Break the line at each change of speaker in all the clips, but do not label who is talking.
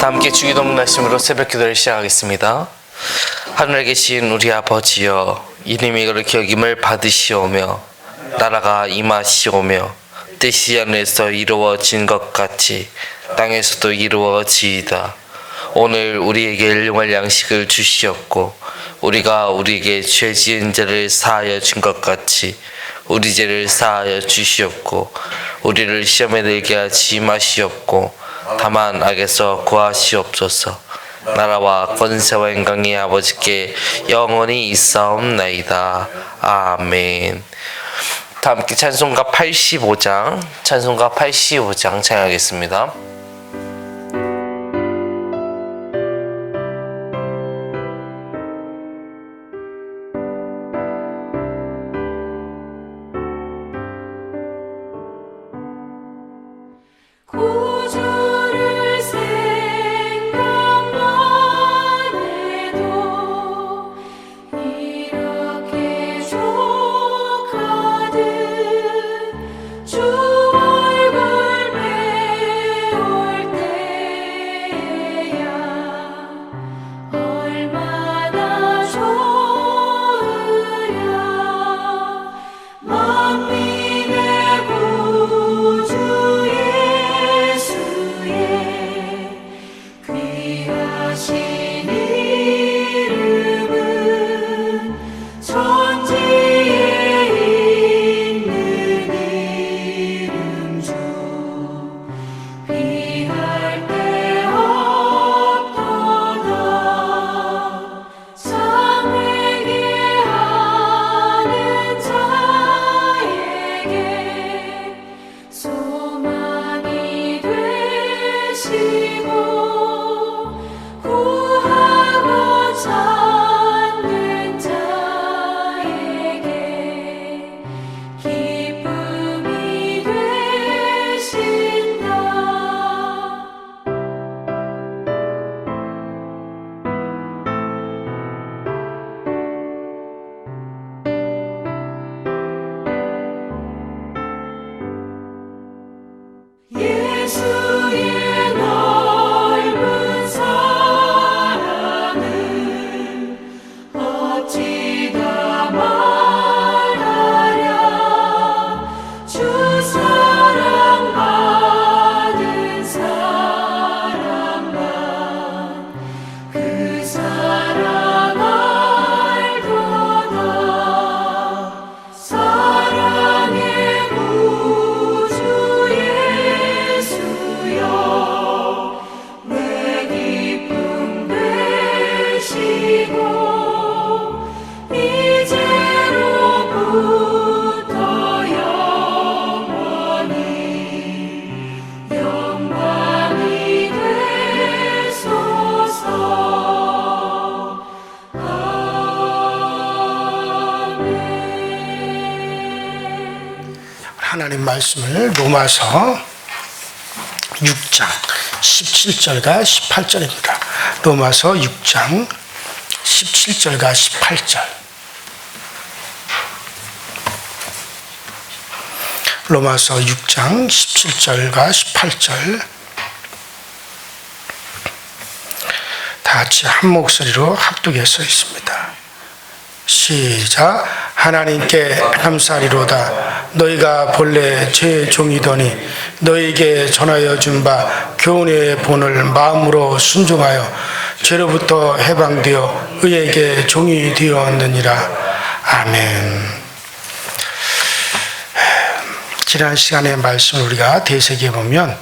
다 함께 주기도문 말씀으로 새벽 기도를 시작하겠습니다. 하늘에 계신 우리 아버지여, 이름이 그렇게 여김을 받으시오며 나라가 임하시오며 뜻이 하늘에서 이루어진 것 같이 땅에서도 이루어지이다. 오늘 우리에게 일용할 양식을 주시옵고 우리가 우리에게 죄 지은 자를 사하여 준 것 같이 우리 죄를 사하여 주시옵고 우리를 시험에 들게 하지 마시옵고 다만 악에서 구하시옵소서. 나라와 권세와 영광이 아버지께 영원히 있사옵나이다. 아멘. 다 함께 찬송가 85장 찬양하겠습니다.
구주를 생각만 해도 이렇게 족하듯 주 얼굴 배울 때야 얼마나 좋으랴. 만민의 구주 귀하신 이름은 천지에 있는 이름 중 비할 데 없도다. 참 회개하는 자에게 소망이 되시고 구하고 찾는 자에게 기쁨이 되신다. 예수의 넓은 사랑을 어찌 다 말하랴. 주 사랑 받은 사람만 그 사랑 알도다. 사랑의 구주 예수여 내 기쁨 되시고 이제로부터 영원히 영광이 되소서. 아멘.
하나님 말씀을 로마서 6장 17절과 18절입니다. 로마서 6장 17절과 18절. 로마서 6장 17절과 18절. 다 같이 한 목소리로 합독해서 있습니다. 시작. 하나님께 감사리로다. 너희가 본래 제 종이더니 너희에게 전하여 준 바 교훈의 본을 마음으로 순종하여 죄로부터 해방되어 의에게 종이 되었느니라. 아멘. 지난 시간의 말씀을 우리가 되새겨 보면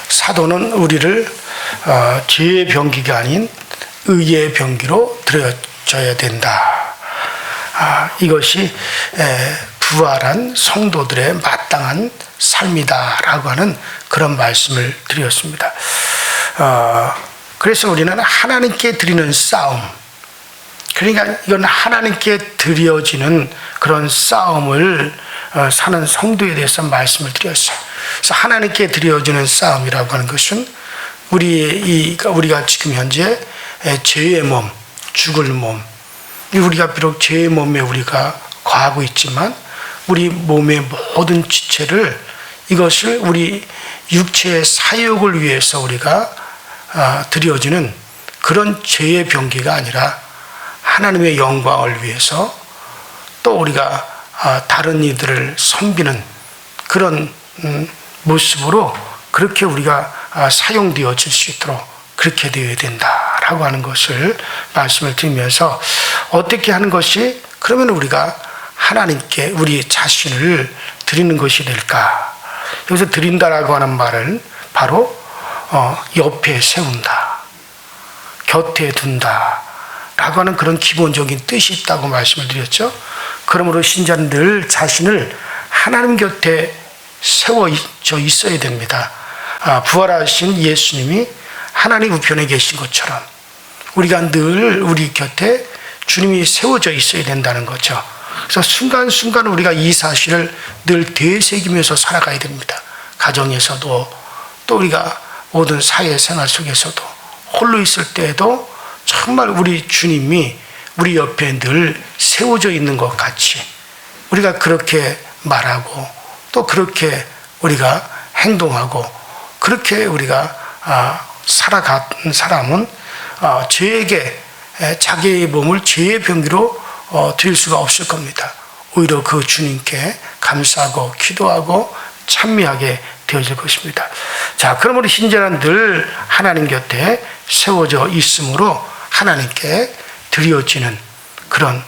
사도는 우리를 죄의 병기가 아닌 의의 병기로 들여줘야 된다. 이것이 부활한 성도들의 마땅한 삶이다라고 하는 그런 말씀을 드렸습니다. 그래서 우리는 하나님께 드리는 싸움, 그러니까 이건 하나님께 드려지는 그런 싸움을 사는 성도에 대해서 말씀을 드렸어요. 그래서 하나님께 드려지는 싸움이라고 하는 것은 우리가 지금 현재 죄의 몸, 죽을 몸, 우리가 비록 죄의 몸에 우리가 거하고 있지만 우리 몸의 모든 지체를 이것을 우리 육체의 사욕을 위해서 우리가 드려지는 그런 죄의 병기가 아니라 하나님의 영광을 위해서 또 우리가 다른 이들을 섬기는 그런 모습으로 그렇게 우리가 사용되어질 수 있도록 그렇게 되어야 된다라고 하는 것을 말씀을 드리면서 어떻게 하는 것이 그러면 우리가 하나님께 우리 자신을 드리는 것이 될까? 여기서 드린다라고 하는 말은 바로 옆에 세운다, 곁에 둔다 라고 하는 그런 기본적인 뜻이 있다고 말씀을 드렸죠. 그러므로 신자는 늘 자신을 하나님 곁에 세워져 있어야 됩니다. 부활하신 예수님이 하나님 우편에 계신 것처럼 우리가 늘 우리 곁에 주님이 세워져 있어야 된다는 거죠. 그래서 순간순간 우리가 이 사실을 늘 되새기면서 살아가야 됩니다. 가정에서도 또 우리가 모든 사회생활 속에서도 홀로 있을 때에도 정말 우리 주님이 우리 옆에 늘 세워져 있는 것 같이 우리가 그렇게 말하고 또 그렇게 우리가 행동하고 그렇게 우리가 살아간 사람은 죄에게 자기의 몸을 죄의 병기로 드릴 수가 없을 겁니다. 오히려 그 주님께 감사하고 기도하고 찬미하게 되어질 것입니다. 자, 그러므로 신자는 늘 하나님 곁에 세워져 있으므로 하나님께 드려지는 그런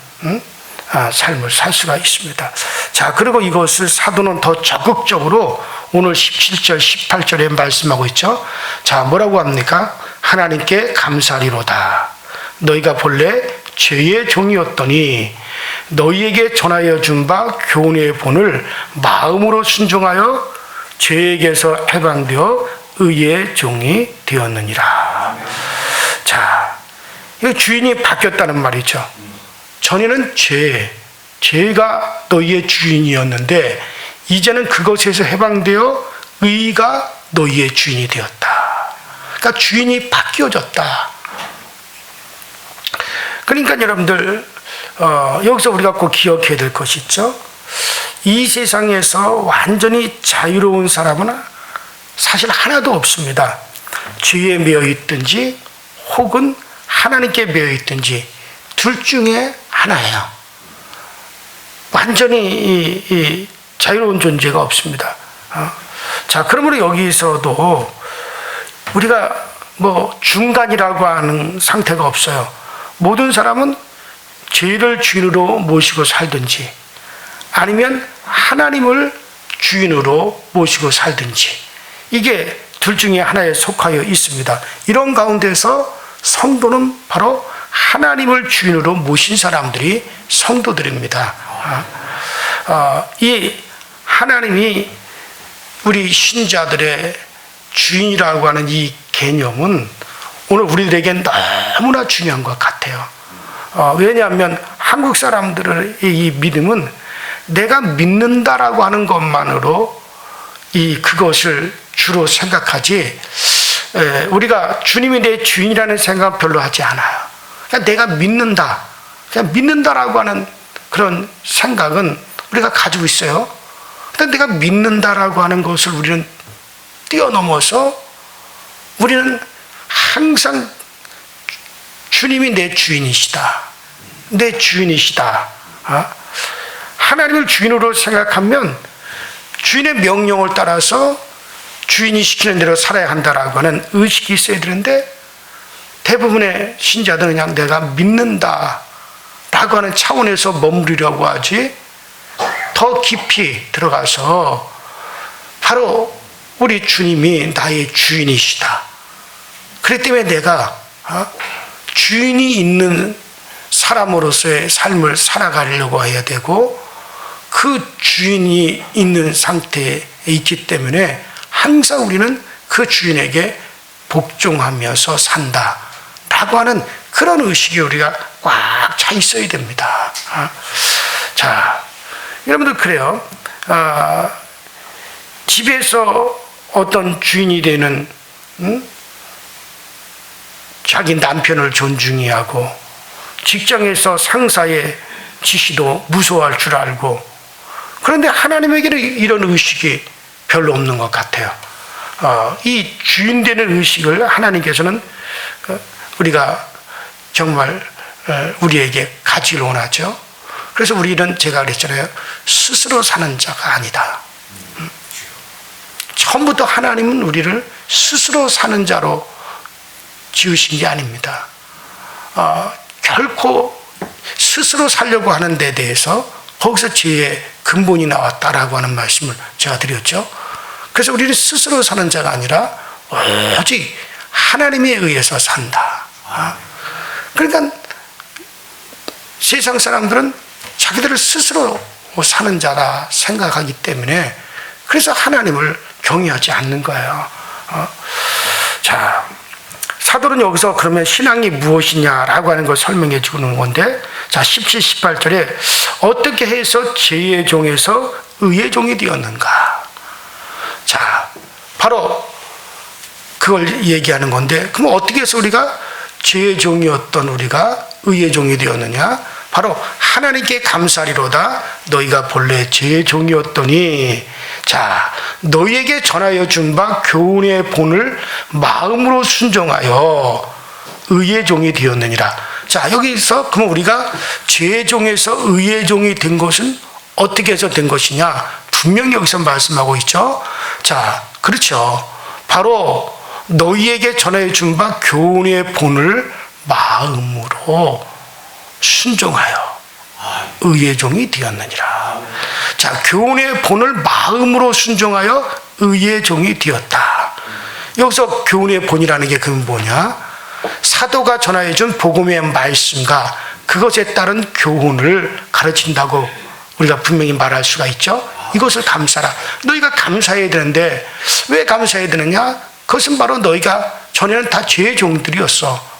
삶을 살 수가 있습니다. 자, 그리고 이것을 사도는 더 적극적으로 오늘 17절, 18절에 말씀하고 있죠. 자, 뭐라고 합니까? 하나님께 감사리로다. 너희가 본래 죄의 종이었더니 너희에게 전하여 준 바 교훈의 본을 마음으로 순종하여 죄에게서 해방되어 의의 종이 되었느니라. 자, 이 주인이 바뀌었다는 말이죠. 전에는 죄가 너희의 주인이었는데 이제는 그것에서 해방되어 의가 너희의 주인이 되었다. 그러니까 주인이 바뀌어졌다. 그러니까 여러분들 여기서 우리가 꼭 기억해야 될 것이 있죠. 이 세상에서 완전히 자유로운 사람은 사실 하나도 없습니다. 죄에 매여 있든지 혹은 하나님께 매여 있든지 둘 중에 하나예요. 완전히 이 자유로운 존재가 없습니다. 자, 그러므로 여기서도 우리가 뭐 중간이라고 하는 상태가 없어요. 모든 사람은 죄를 주인으로 모시고 살든지 아니면 하나님을 주인으로 모시고 살든지 이게 둘 중에 하나에 속하여 있습니다. 이런 가운데서 성도는 바로 하나님을 주인으로 모신 사람들이 성도들입니다. 이 하나님이 우리 신자들의 주인이라고 하는 이 개념은 오늘 우리들에겐 너무나 중요한 것 같아요. 왜냐하면 한국 사람들의 이 믿음은 내가 믿는다라고 하는 것만으로 그것을 주로 생각하지 우리가 주님이 내 주인이라는 생각 별로 하지 않아요. 그냥 내가 믿는다. 그냥 믿는다라고 하는 그런 생각은 우리가 가지고 있어요. 근데 내가 믿는다라고 하는 것을 우리는 뛰어넘어서 우리는 항상 주님이 내 주인이시다. 내 주인이시다. 하나님을 주인으로 생각하면 주인의 명령을 따라서 주인이 시키는 대로 살아야 한다라고 하는 의식이 있어야 되는데 대부분의 신자들은 그냥 내가 믿는다 라고 하는 차원에서 머무르려고 하지 더 깊이 들어가서 바로 우리 주님이 나의 주인이시다. 그렇기 때문에 내가 주인이 있는 사람으로서의 삶을 살아가려고 해야 되고 그 주인이 있는 상태에 있기 때문에 항상 우리는 그 주인에게 복종하면서 산다 라고 하는 그런 의식이 우리가 꽉 차 있어야 됩니다. 자, 여러분들 그래요. 집에서 어떤 주인이 되는 자기 남편을 존중히 하고 직장에서 상사의 지시도 무서워할 줄 알고 그런데 하나님에게는 이런 의식이 별로 없는 것 같아요. 이 주인 되는 의식을 하나님께서는 우리가 정말 우리에게 가지를 원하죠. 그래서 우리는 제가 그랬잖아요. 스스로 사는 자가 아니다. 처음부터 하나님은 우리를 스스로 사는 자로 지으신 게 아닙니다. 결코 스스로 살려고 하는 데 대해서 거기서 죄의 근본이 나왔다라고 하는 말씀을 제가 드렸죠. 그래서 우리는 스스로 사는 자가 아니라 오직 하나님에 의해서 산다. 그러니까 세상 사람들은 자기들을 스스로 사는 자라 생각하기 때문에 그래서 하나님을 경외하지 않는 거예요. 자, 사도는 여기서 그러면 신앙이 무엇이냐라고 하는 걸 설명해 주는 건데, 자, 17, 18절에 어떻게 해서 죄의 종에서 의의 종이 되었는가? 자, 바로 그걸 얘기하는 건데, 그럼 어떻게 해서 우리가 죄의 종이었던 우리가 의의 종이 되었느냐? 바로 하나님께 감사리로다. 너희가 본래 죄의 종이었더니, 자, 너희에게 전하여 준 바 교훈의 본을 마음으로 순종하여 의의 종이 되었느니라. 자, 여기서 그럼 우리가 죄의 종에서 의의 종이 된 것은 어떻게 해서 된 것이냐? 분명히 여기서 말씀하고 있죠. 자, 그렇죠. 바로 너희에게 전하여 준 바 교훈의 본을 마음으로 순종하여 의의 종이 되었느니라. 자, 교훈의 본을 마음으로 순종하여 의의 종이 되었다. 여기서 교훈의 본이라는 게 그건 뭐냐? 사도가 전하여 준 복음의 말씀과 그것에 따른 교훈을 가르친다고 우리가 분명히 말할 수가 있죠. 이것을 감사라. 너희가 감사해야 되는데 왜 감사해야 되느냐? 그것은 바로 너희가 전에는 다 죄의 종들이었어.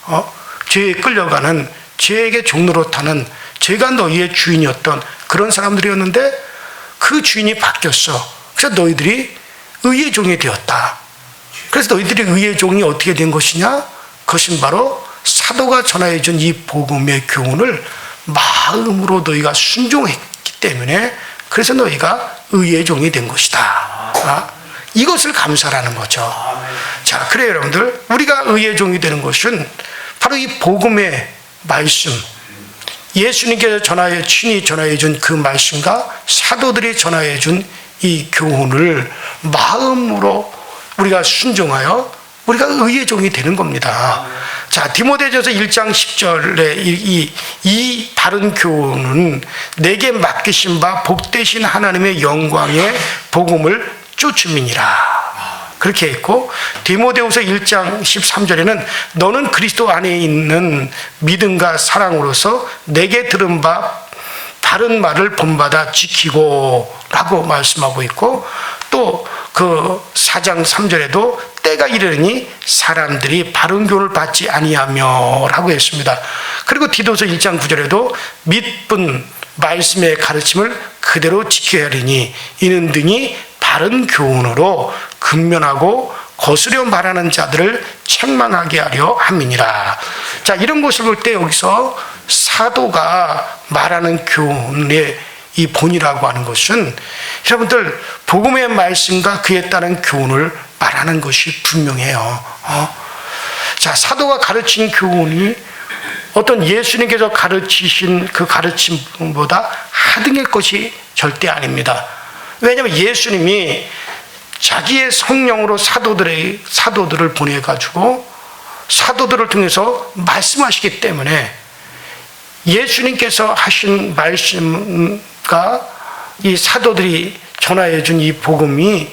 죄에 끌려가는, 죄에게 종노릇하는, 죄가 너희의 주인이었던 그런 사람들이었는데 그 주인이 바뀌었어. 그래서 너희들이 의의 종이 되었다. 그래서 너희들이 의의 종이 어떻게 된 것이냐? 그것은 바로 사도가 전하여 준 이 복음의 교훈을 마음으로 너희가 순종했기 때문에 그래서 너희가 의의 종이 된 것이다. 이것을 감사라는 거죠. 자, 그래요, 여러분들. 우리가 의의 종이 되는 것은 바로 이 복음의 말씀, 예수님께서 친히 전하여 준 그 말씀과 사도들이 전하여 준 이 교훈을 마음으로 우리가 순종하여 우리가 의의 종이 되는 겁니다. 자, 디모데전서 1장 10절에 이 바른 교훈은 내게 맡기신 바 복되신 하나님의 영광의 복음을 쫓음이니라. 그렇게 했고, 디모데후서 1장 13절에는 너는 그리스도 안에 있는 믿음과 사랑으로서 내게 들은 바 바른 말을 본받아 지키고 라고 말씀하고 있고, 또 그 4장 3절에도 때가 이르니 사람들이 바른 교훈을 받지 아니하며 라고 했습니다. 그리고 디도서 1장 9절에도 믿은 말씀의 가르침을 그대로 지켜야 하리니 이는 등이 바른 교훈으로 근면하고 거스려 말하는 자들을 책망하게 하려 함이니라. 자, 이런 것을 볼 때 여기서 사도가 말하는 교훈의 이 본이라고 하는 것은 여러분들 복음의 말씀과 그에 따른 교훈을 말하는 것이 분명해요. 자, 사도가 가르친 교훈이 어떤 예수님께서 가르치신 그 가르침보다 하등의 것이 절대 아닙니다. 왜냐하면 예수님이 자기의 성령으로 사도들을 보내가지고 사도들을 통해서 말씀하시기 때문에 예수님께서 하신 말씀과 이 사도들이 전하여 준 이 복음이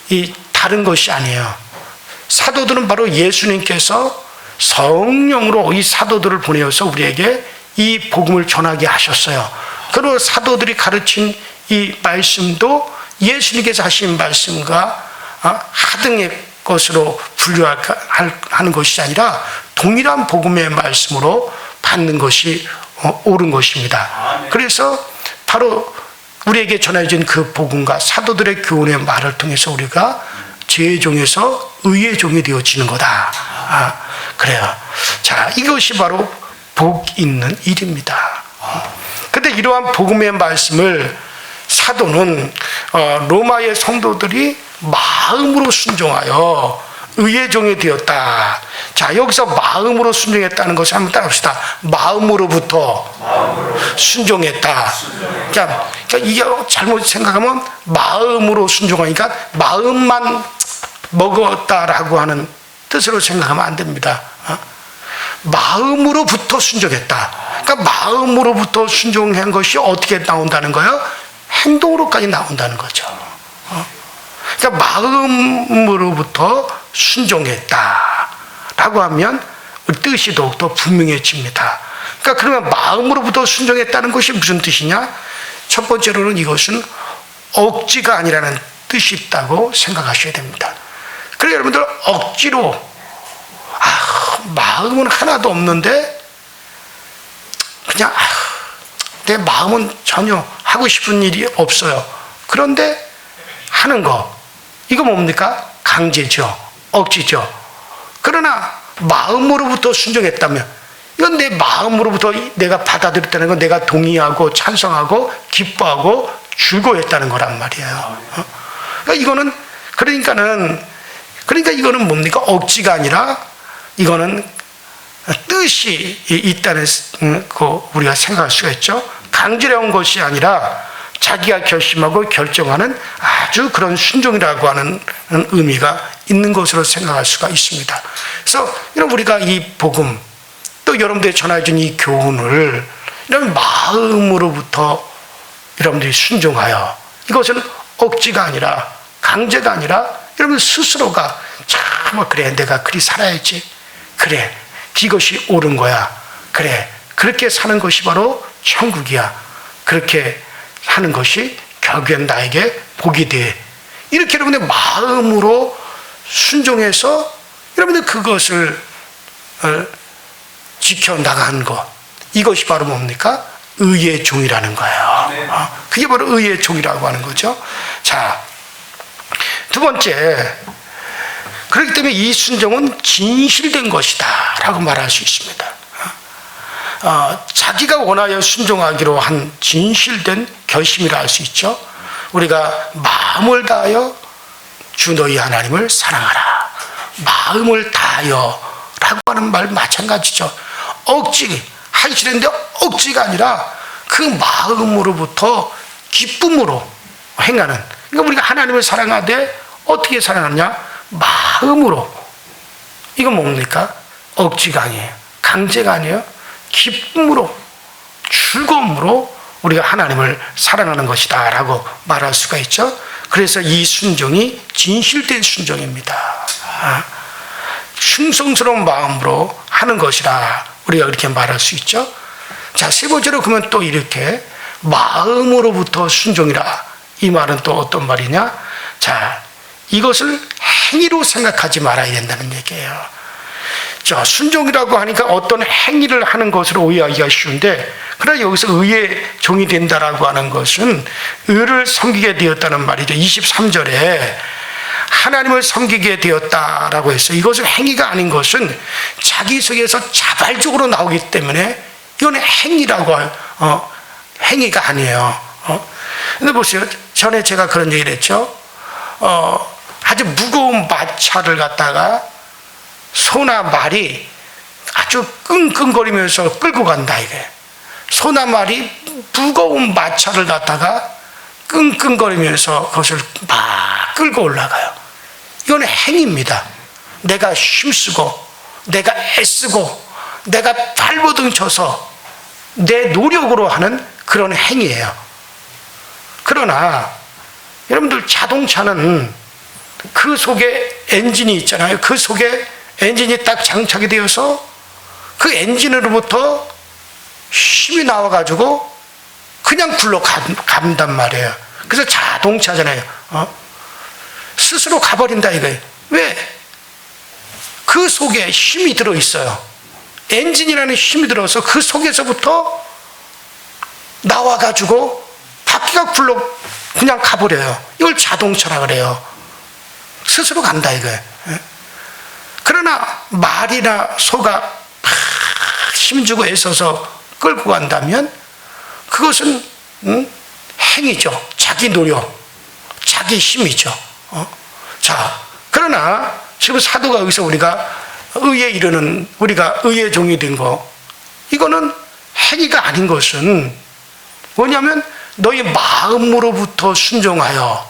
이 다른 것이 아니에요. 사도들은 바로 예수님께서 성령으로 이 사도들을 보내어서 우리에게 이 복음을 전하게 하셨어요. 그리고 사도들이 가르친 이 말씀도 예수님께서 하신 말씀과 하등의 것으로 분류하는 것이 아니라 동일한 복음의 말씀으로 받는 것이 옳은 것입니다. 그래서 바로 우리에게 전해진 그 복음과 사도들의 교훈의 말을 통해서 우리가 죄의 종에서 의의 종이 되어지는 거다. 그래요. 자, 이것이 바로 복 있는 일입니다. 근데 이러한 복음의 말씀을 사도는 로마의 성도들이 마음으로 순종하여 의의 종이 되었다. 자, 여기서 마음으로 순종했다는 것을 한번 따라합시다. 마음으로부터 순종했다. 그러니까 이게 잘못 생각하면 마음으로 순종하니까 마음만 먹었다라고 하는 뜻으로 생각하면 안 됩니다. 마음으로부터 순종했다. 그러니까 마음으로부터 순종한 것이 어떻게 나온다는 거예요? 행동으로까지 나온다는 거죠. 그러니까 마음으로부터 순종했다라고 하면 우리 뜻이 더욱더 분명해집니다. 그러니까 그러면 마음으로부터 순종했다는 것이 무슨 뜻이냐? 첫 번째로는 이것은 억지가 아니라는 뜻이 있다고 생각하셔야 됩니다. 그래서 여러분들 억지로 마음은 하나도 없는데 그냥 내 마음은 전혀 하고 싶은 일이 없어요. 그런데 하는 거, 이거 뭡니까? 강제죠. 억지죠. 그러나 마음으로부터 순종했다면 이건 내 마음으로부터 내가 받아들였다는 건 내가 동의하고 찬성하고 기뻐하고 즐거워했다는 거란 말이에요. 그러니까 이거는 뭡니까? 억지가 아니라 이거는 뜻이 있다는 거 우리가 생각할 수가 있죠. 강제로운 것이 아니라 자기가 결심하고 결정하는 아주 그런 순종이라고 하는 의미가 있는 것으로 생각할 수가 있습니다. 그래서 여러분, 우리가 이 복음 또 여러분들이 전해준 이 교훈을 이런 마음으로부터 여러분들이 순종하여, 이것은 억지가 아니라 강제가 아니라 여러분 스스로가 참 그래, 내가 그리 살아야지, 그래, 이것이 옳은 거야, 그래, 그렇게 사는 것이 바로 천국이야, 그렇게 하는 것이 결국엔 나에게 복이 돼, 이렇게 여러분의 마음으로 순종해서 여러분들 그것을 지켜나가는 것, 이것이 바로 뭡니까? 의의 종이라는 거예요. 그게 바로 의의 종이라고 하는 거죠. 자, 두 번째, 그렇기 때문에 이 순종은 진실된 것이다 라고 말할 수 있습니다. 자기가 원하여 순종하기로 한 진실된 결심이라 할 수 있죠. 우리가 마음을 다하여 주 너희 하나님을 사랑하라, 마음을 다하여 라고 하는 말 마찬가지죠. 억지 하시는데 억지가 아니라 그 마음으로부터 기쁨으로 행하는, 그러니까 우리가 하나님을 사랑하되 어떻게 사랑하느냐? 마음으로. 이건 뭡니까? 억지가 아니에요, 강제가 아니에요, 기쁨으로, 즐거움으로 우리가 하나님을 사랑하는 것이다 라고 말할 수가 있죠. 그래서 이 순종이 진실된 순종입니다. 충성스러운 마음으로 하는 것이라 우리가 그렇게 말할 수 있죠. 자, 세 번째로 그러면 또 이렇게 마음으로부터 순종이라, 이 말은 또 어떤 말이냐? 자, 이것을 행위로 생각하지 말아야 된다는 얘기예요. 자, 순종이라고 하니까 어떤 행위를 하는 것으로 오해하기가 쉬운데, 그러나 여기서 의의 종이 된다라고 하는 것은 의를 섬기게 되었다는 말이죠. 23절에 하나님을 섬기게 되었다라고 했어요. 이것은 행위가 아닌 것은 자기 속에서 자발적으로 나오기 때문에 이건 행위라고 행위가 아니에요. 근데 보세요. 전에 제가 그런 얘기를 했죠. 아주 무거운 마차를 갖다가 소나 말이 아주 끙끙거리면서 끌고 간다, 이게. 소나 말이 무거운 마차를 갖다가 끙끙거리면서 그것을 막 끌고 올라가요. 이건 행위입니다. 내가 힘쓰고, 내가 애쓰고, 내가 발버둥 쳐서 내 노력으로 하는 그런 행위예요. 그러나 여러분들, 자동차는 그 속에 엔진이 있잖아요. 그 속에 엔진이 딱 장착이 되어서 그 엔진으로부터 힘이 나와가지고 그냥 굴러간단 말이에요. 그래서 자동차잖아요. 스스로 가버린다 이거예요. 왜? 그 속에 힘이 들어있어요. 엔진이라는 힘이 들어서 그 속에서부터 나와가지고 바퀴가 그냥 가버려요. 이걸 자동차라 그래요. 스스로 간다 이거예요. 그러나 말이나 소가 힘주고 애써서 끌고 간다면 그것은 행위죠. 자기 노력, 자기 힘이죠. 자, 그러나 지금 사도가 여기서 우리가 의에 이르는, 우리가 의의 종이 된 거, 이거는 행위가 아닌 것은 뭐냐면 너희 마음으로부터 순종하여,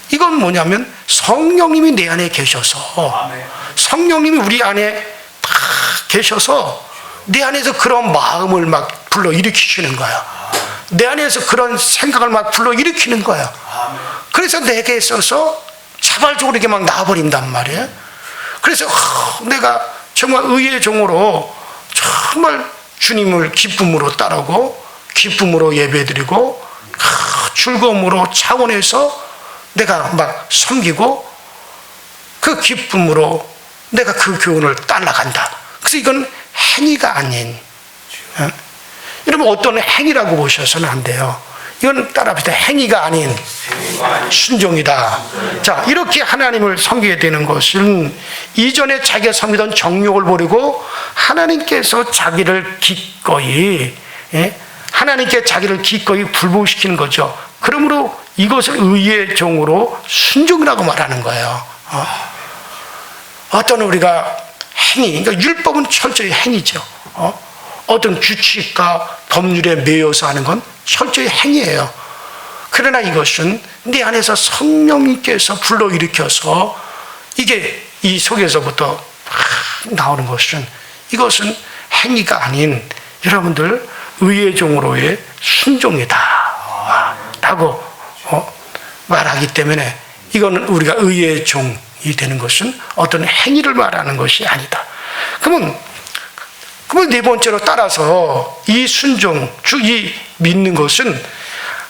이건 뭐냐면 성령님이 내 안에 계셔서, 성령님이 우리 안에 다 계셔서 내 안에서 그런 마음을 막 불러일으키시는 거야. 내 안에서 그런 생각을 막 불러일으키는 거야. 그래서 내게 있어서 자발적으로 이렇게 막 나와버린단 말이에요. 그래서 내가 정말 의의 종으로 정말 주님을 기쁨으로 따르고 기쁨으로 예배드리고 즐거움으로 차원에서 내가 막 섬기고 그 기쁨으로 내가 그 교훈을 따라간다. 그래서 이건 행위가 아닌, 여러분 어떤 행위라고 보셔서는 안 돼요. 이건 따라합시다. 행위가 아닌 순종이다. 자, 이렇게 하나님을 섬기게 되는 것은 이전에 자기가 섬기던 정욕을 버리고 하나님께서 자기를 기꺼이, 하나님께 자기를 기꺼이 굴복시키는 거죠. 그러므로 이것을 의의 종으로 순종이라고 말하는 거예요. 어떤 우리가 행위, 그러니까 율법은 철저히 행위죠. 어떤 규칙과 법률에 매여서 하는 건 철저히 행위예요. 그러나 이것은 내 안에서 성령님께서 불러일으켜서 이게 이 속에서부터 나오는 것은, 이것은 행위가 아닌 여러분들 의의 종으로의 순종이다 라고 말하기 때문에 이거는 우리가 의의 종이 되는 것은 어떤 행위를 말하는 것이 아니다. 그러면 네 번째로 따라서 이 순종, 이 믿는 것은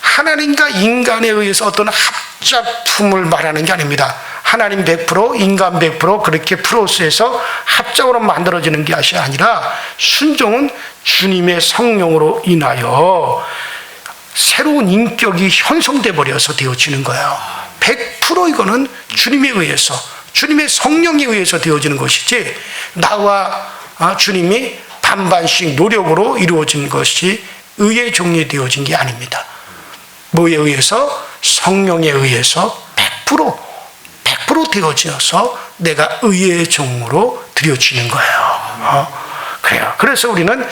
하나님과 인간에 의해서 어떤 합작품을 말하는 게 아닙니다. 하나님 100%, 인간 100% 그렇게 프로세스에서 합작으로 만들어지는 것이 아니라 순종은 주님의 성령으로 인하여 새로운 인격이 형성돼 버려서 되어지는 거예요. 100% 이거는 주님에 의해서, 주님의 성령에 의해서 되어지는 것이지 나와 주님이 반반씩 노력으로 이루어진 것이 의의 종이 되어진 게 아닙니다. 뭐에 의해서? 성령에 의해서 100% 되어져서 내가 의의 종으로 드려지는 거예요. 그래요. 그래서 우리는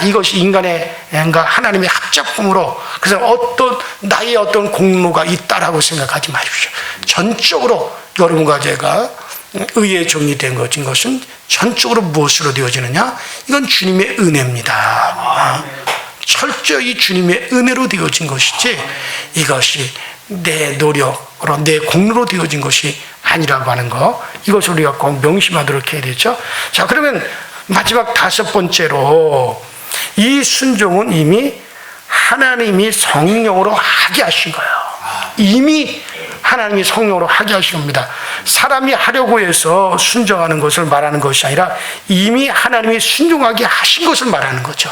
이것이 인간의 하나님의 합작품으로, 그래서 어떤 나의 어떤 공로가 있다라고 생각하지 마십시오. 전적으로 여러분과 제가 의의 종이 된 것은 전적으로 무엇으로 되어지느냐? 이건 주님의 은혜입니다. 철저히 주님의 은혜로 되어진 것이지 이것이 내 노력으로, 내 공로로 되어진 것이 아니라고 하는 거, 이것을 우리가 꼭 명심하도록 해야 되죠. 자, 그러면 마지막 5번째로 이 순종은 이미 하나님이 성령으로 하게 하신 거예요. 이미 하나님이 성령으로 하게 하신 겁니다. 사람이 하려고 해서 순종하는 것을 말하는 것이 아니라 이미 하나님이 순종하게 하신 것을 말하는 거죠.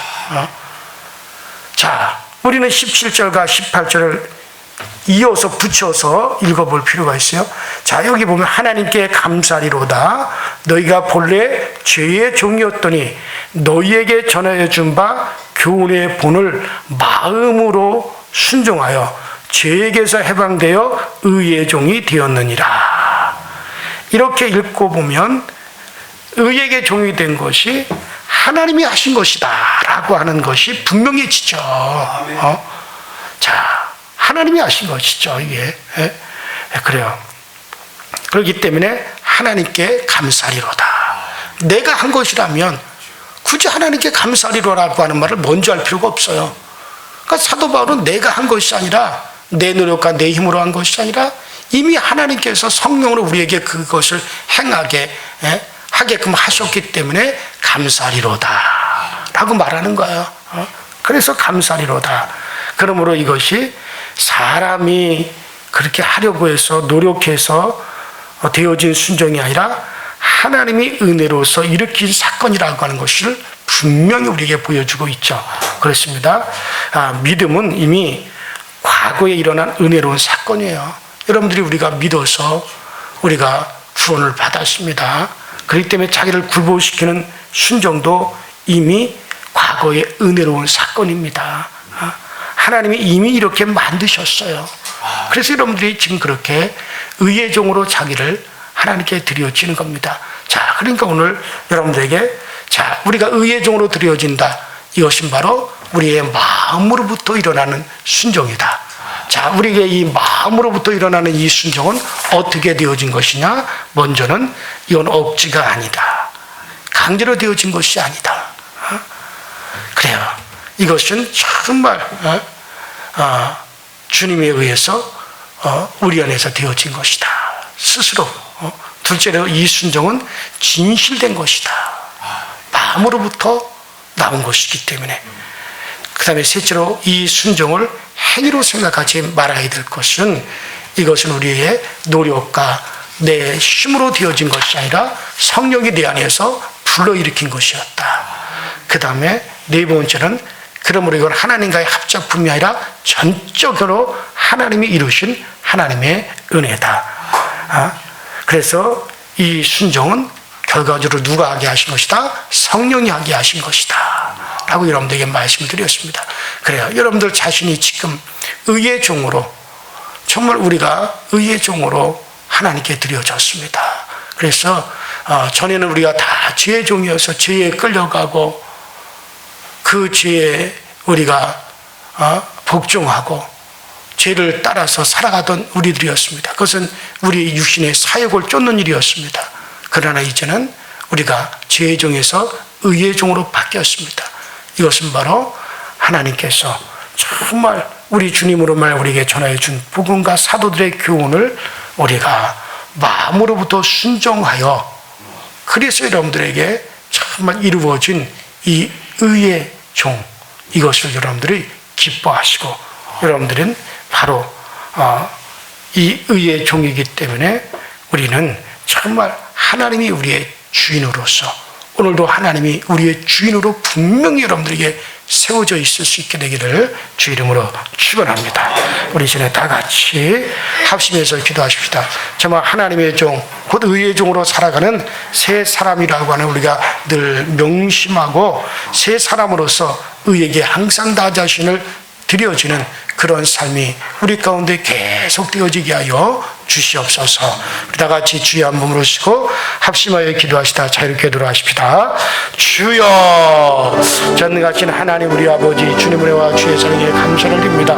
자, 우리는 17절과 18절을 이어서 붙여서 읽어볼 필요가 있어요. 자, 여기 보면 하나님께 감사리로다. 너희가 본래 죄의 종이었더니 너희에게 전하여 준 바 교훈의 본을 마음으로 순종하여 죄에게서 해방되어 의의 종이 되었느니라. 이렇게 읽고 보면 의에게 종이 된 것이 하나님이 하신 것이다 라고 하는 것이 분명해지죠. 자, 하나님이 하신 것이죠, 이게. 그래요. 그렇기 때문에 하나님께 감사리로다. 내가 한 것이라면 굳이 하나님께 감사리로라고 하는 말을 먼저 할 필요가 없어요. 그러니까 사도 바울은 내가 한 것이 아니라, 내 노력과 내 힘으로 한 것이 아니라 이미 하나님께서 성령으로 우리에게 그것을 하게끔 하셨기 때문에 감사리로다 라고 말하는 거예요. 그래서 감사리로다. 그러므로 이것이 사람이 그렇게 하려고 해서 노력해서 되어진 순종이 아니라 하나님이 은혜로서 일으킨 사건이라고 하는 것을 분명히 우리에게 보여주고 있죠. 그렇습니다. 믿음은 이미 과거에 일어난 은혜로운 사건이에요. 여러분들이 우리가 믿어서 우리가 구원을 받았습니다. 그렇기 때문에 자기를 굴복시키는 순종도 이미 과거의 은혜로운 사건입니다. 하나님이 이미 이렇게 만드셨어요. 그래서 여러분들이 지금 그렇게 의의 종으로 자기를 하나님께 드려지는 겁니다. 자, 그러니까 오늘 여러분들에게 자, 우리가 의의 종으로 드려진다. 이것은 바로 우리의 마음으로부터 일어나는 순종이다. 자, 우리에게 이 마음으로부터 일어나는 이 순종은 어떻게 되어진 것이냐? 먼저는 이건 억지가 아니다. 강제로 되어진 것이 아니다. 그래요. 이것은 정말 주님에 의해서 우리 안에서 되어진 것이다. 스스로. 둘째로 이 순종은 진실된 것이다. 마음으로부터 나온 것이기 때문에. 그 다음에 셋째로 이 순종을 행위로 생각하지 말아야 될 것은 이것은 우리의 노력과 내 힘으로 되어진 것이 아니라 성령이 내 안에서 불러일으킨 것이었다. 그 다음에 네 번째는 그러므로 이건 하나님과의 합작품이 아니라 전적으로 하나님이 이루신 하나님의 은혜다. 그래서 이 순종은 결과적으로 누가 하게 하신 것이다? 성령이 하게 하신 것이다. 라고 여러분들에게 말씀을 드렸습니다. 그래요. 여러분들 자신이 지금 의의 종으로, 정말 우리가 의의 종으로 하나님께 드려졌습니다. 그래서 전에는 우리가 다 죄의 종이어서 죄에 끌려가고 그 죄에 우리가 복종하고 죄를 따라서 살아가던 우리들이었습니다. 그것은 우리 육신의 사욕을 쫓는 일이었습니다. 그러나 이제는 우리가 죄의 종에서 의의 종으로 바뀌었습니다. 이것은 바로 하나님께서 정말 우리 주님으로 말 우리에게 전하여 준 복음과 사도들의 교훈을 우리가 마음으로부터 순종하여 그래서 여러분들에게 정말 이루어진 이 의의 종, 이것을 여러분들이 기뻐하시고 여러분들은 바로 이 의의 종이기 때문에 우리는 정말 하나님이 우리의 주인으로서 오늘도 하나님이 우리의 주인으로 분명히 여러분들에게 세워져 있을 수 있게 되기를 주 이름으로 축원합니다. 우리 이제 다 같이 합심해서 기도하십시다. 정말 하나님의 종, 곧 의의 종으로 살아가는 새 사람이라고 하는 우리가 늘 명심하고 새 사람으로서 의에게 항상 나 자신을 드려지는 그런 삶이 우리 가운데 계속 되어지게 하여 주시옵소서. 우리 다 같이 주의 한 몸으로 쉬고 합심하여 기도하시다 자유롭게 돌아가십시다. 주여, 전능하신 하나님 우리 아버지 주님 은혜와 주의 사랑에 감사를 드립니다.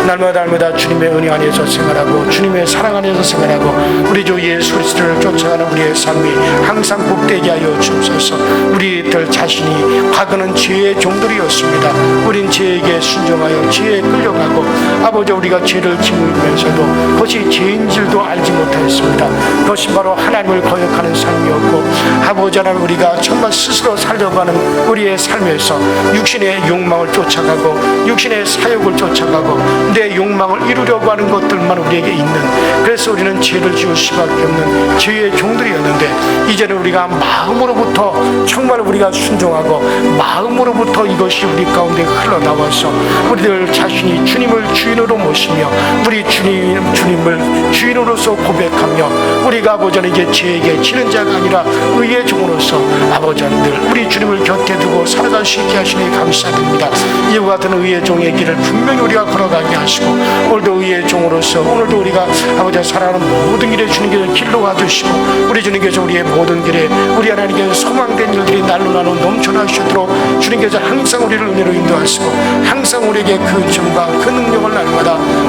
날마다 주님의 은혜 안에서 생활하고 주님의 사랑 안에서 생활하고 우리 주 예수 그리스도를 쫓아가는 우리의 삶이 항상 복되게 하여 주옵소서. 우리들 자신이 과거는 죄의 종들이었습니다. 우린 죄에게 순종하여 죄에 끌려가고 아버지 우리가 죄를 짓으면서도 그것이 죄인 줄도 알지 못하였습니다. 그것이 바로 하나님을 거역하는 삶이었고 아버지 하나님 우리가 정말 스스로 살려가는 우리의 삶에서 육신의 욕망을 쫓아가고 육신의 사욕을 쫓아가고 내 욕망을 이루려고 하는 것들만 우리에게 있는, 그래서 우리는 죄를 지을 수밖에 없는 죄의 종들이었는데 이제는 우리가 마음으로부터 정말 우리가 순종하고 마음으로부터 이것이 우리 가운데 흘러나와서 우리들 자신이 주님을 주인으로 모시며 우리 주님을 주인으로서 고백하며 우리가 아버지는 이제 죄에게 지는 자가 아니라 의의 종으로서 아버지들 우리 주님을 곁에 두고 살아갈 수 있게 하시니 감사드립니다. 이와 같은 의의 종의 길을 분명히 우리가 걸어가게 하시고 오늘도 의의 종으로서 오늘도 우리가 아버지 살아가는 모든 길에 주님께서 길로 와주시고 우리 주님께서 우리의 모든 길에 우리 하나님께서 소망된 일들이 날로 나로 넘쳐나시도록 주님께서 항상 우리를 은혜로 인도하시고 항상 우리에게 그 은총과 그 능력을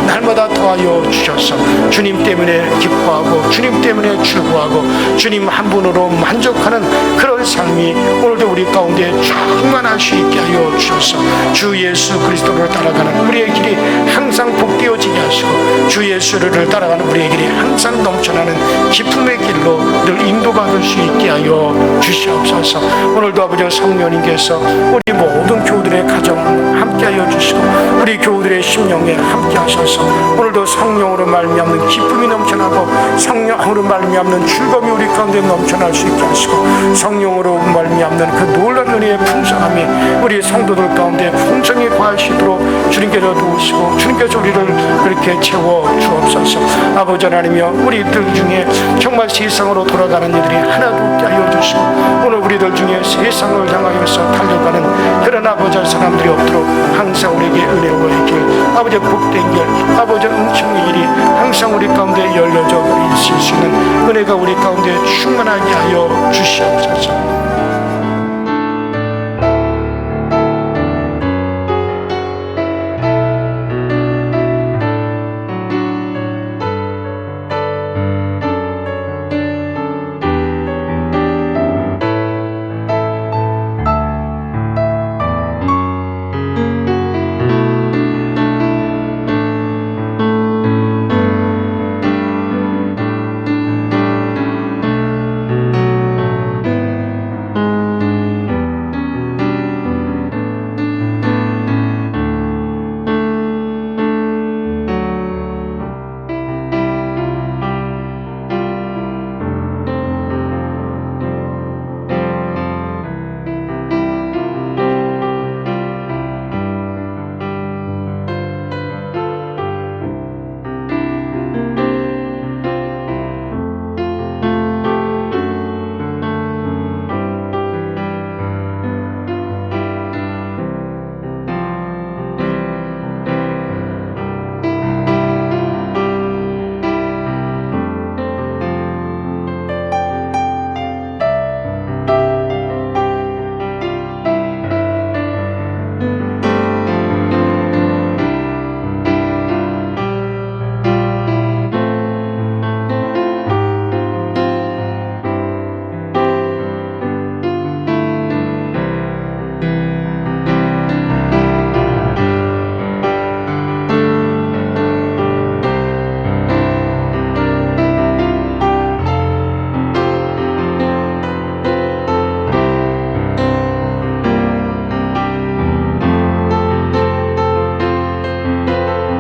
날마다 더하여 주셔서 주님 때문에 기뻐하고 주님 때문에 출구하고 주님 한 분으로 만족하는 그런 삶이 오늘도 우리 가운데 충만할 수 있게 하여 주셔서 주 예수 그리스도를 따라가는 우리의 길이 항상 복되어지게 하시고 주 예수를 따라가는 우리의 길이 항상 넘쳐나는 기쁨의 길로 늘 인도받을 수 있게 하여 주시옵소서. 오늘도 아버지 성령님께서 우리 모든 교우들의 가정 함께 하여 주시고 우리 교우들의 심령에 함께 하셔서 오늘도 성령으로 말미암는 기쁨이 넘쳐나고 성령으로 말미암는 즐거움이 우리 가운데 넘쳐날 수 있게 하시고 성령으로 말미암는 그 놀라운 은혜의 풍성함이 우리 성도들 가운데 풍성히 과하시도록 주님께서 도우시고 주님께서 우리를 그렇게 채워 주옵소서. 아버지 하나님이여 우리들 중에 정말 세상으로 돌아가는 이들이 하나도 없게 하여 주시고 오늘 우리들 중에 세상을 향하여서 달려가는 그런 아버지 사람들이 없도록 항상 우리에게 은혜로 이렇게 말씀을 아버지의 복된 길, 아버지의 은총의 일이 항상 우리 가운데 열려져 있을 수 있는 은혜가 우리 가운데 충만하게 하여 주시옵소서.